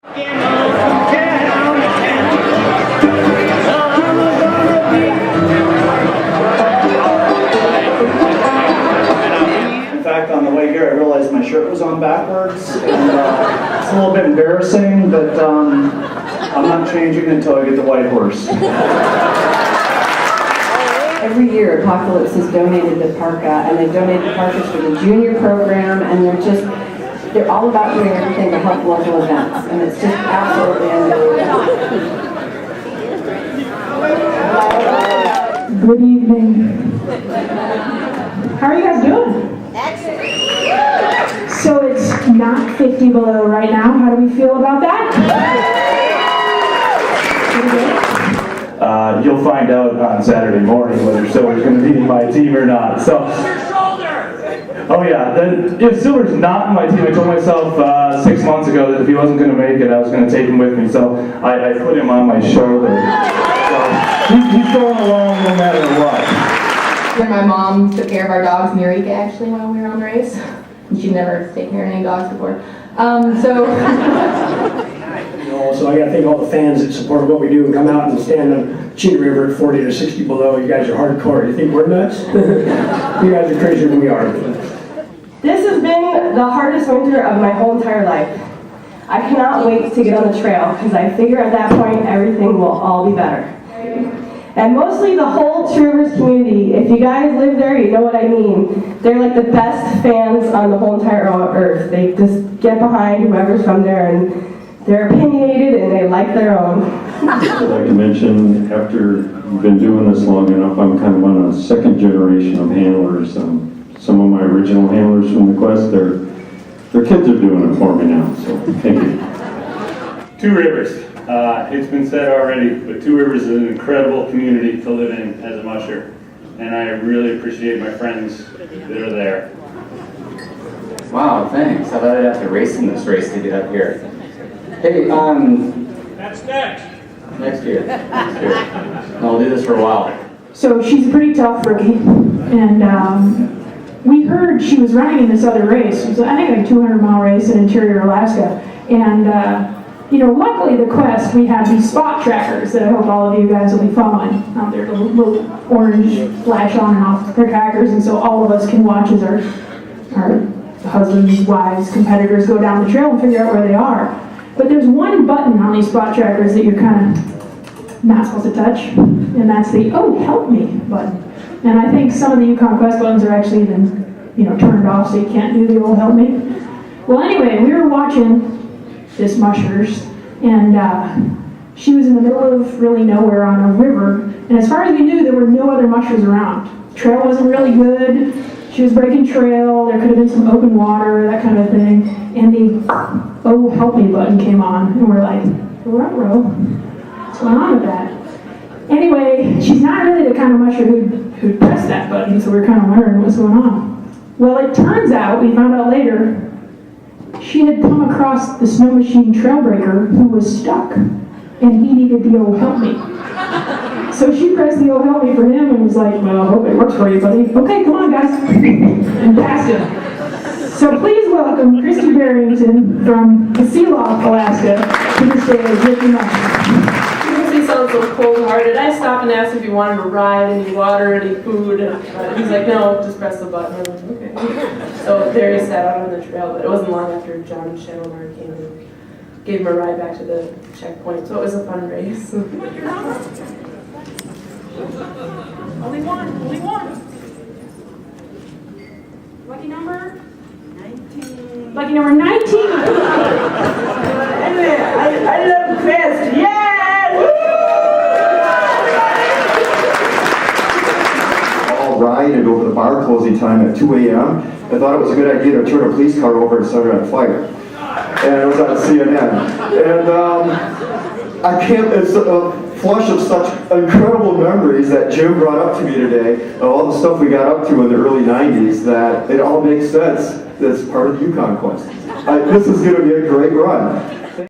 In fact, on the way here, I realized my shirt was on backwards, and it's a little bit embarrassing, but I'm not changing until I get the white horse. Every year, Apocalypse has donated to Parka, and they've donated Parkas for the junior program, and they're all about doing everything to help local events, and it's just absolutely unbelievable. Good evening. How are you guys doing? So it's not 50 below right now. How do we feel about that? You'll find out on Saturday morning whether Silver's going to be in my team or not. So, oh yeah, if Silver's not in my team, I told myself 6 months ago that if he wasn't going to make it, I was going to take him with me. So I put him on my shoulder. So he's going along no matter what. My mom took care of our dogs in Eureka actually while we were on the race. And she'd never taken care of any dogs before. So I got to thank all the fans that support what we do and come out and stand on Cheetah River at 40 to 60 below. You guys are hardcore. You think we're nuts? You guys are crazier than we are. This has been the hardest winter of my whole entire life. I cannot wait to get on the trail because I figure at that point everything will all be better. And mostly the whole Two Rivers community. If you guys live there, you know what I mean. They're like the best fans on the whole entire earth. They just get behind whoever's from there, and they're opinionated and they like their own. I'd like to mention, after you've been doing this long enough, I'm kind of on a second generation of handlers. Some of my original handlers from the Quest, their kids are doing it for me now, so thank you. Two Rivers. It's been said already, but Two Rivers is an incredible community to live in as a musher, and I really appreciate my friends that are there. Wow, thanks. I thought I'd have to race in this race to get up here. Hey, That's next. next year. No, I'll do this for a while. So she's a pretty tough rookie, and we heard she was running in this other race. It was, I think, like a 200-mile race in interior Alaska, and luckily the Quest, we have these spot trackers that I hope all of you guys will be following. They're little orange flash on and off the trackers, and so all of us can watch as our husbands, wives, competitors go down the trail and figure out where they are. But there's one button on these spot trackers that you're kind of not supposed to touch, and that's the "Oh, help me" button. And I think some of the Yukon Quest buttons are actually even, turned off, so you can't do the "Oh, help me." Well, anyway, we were watching this mushers, and she was in the middle of really nowhere on a river, and as far as we knew, there were no other mushers around. The trail wasn't really good. She was breaking trail. There could have been some open water, that kind of thing. And the "Oh, help me" button came on, and we're like, "Ruh-roh, what's going on with that?" Anyway, she's not really the kind of musher who'd press that button, so we're kind of wondering what's going on. Well, it turns out, we found out later, she had come across the snow machine trail breaker who was stuck, and he needed the "Oh, help me." So she pressed the "Oh, help me" for him and was like, "Well, I hope it works for you, buddy. Okay, come on, guys." And passed him. So please welcome Christy Barrington from Sealock, Alaska, to the stage with the musher. He sounds so cold-hearted. I stopped and asked if he wanted to ride, any water, any food. He's like, "No, just press the button." I'm like, "Okay." So there he sat out on the trail, but it wasn't long after John Shadowmar came and gave him a ride back to the checkpoint. So it was a fun race. Only one. Lucky number? 19. Lucky number 19. Anyway, I love Quest. Yeah! All rioted over the bar closing time at 2 a.m. I thought it was a good idea to turn a police car over and set it on fire. And it was on CNN. And it's a flush of such incredible memories that Jim brought up to me today, of all the stuff we got up to in the early 90s, that it all makes sense as part of the Yukon Quest. This is going to be a great run.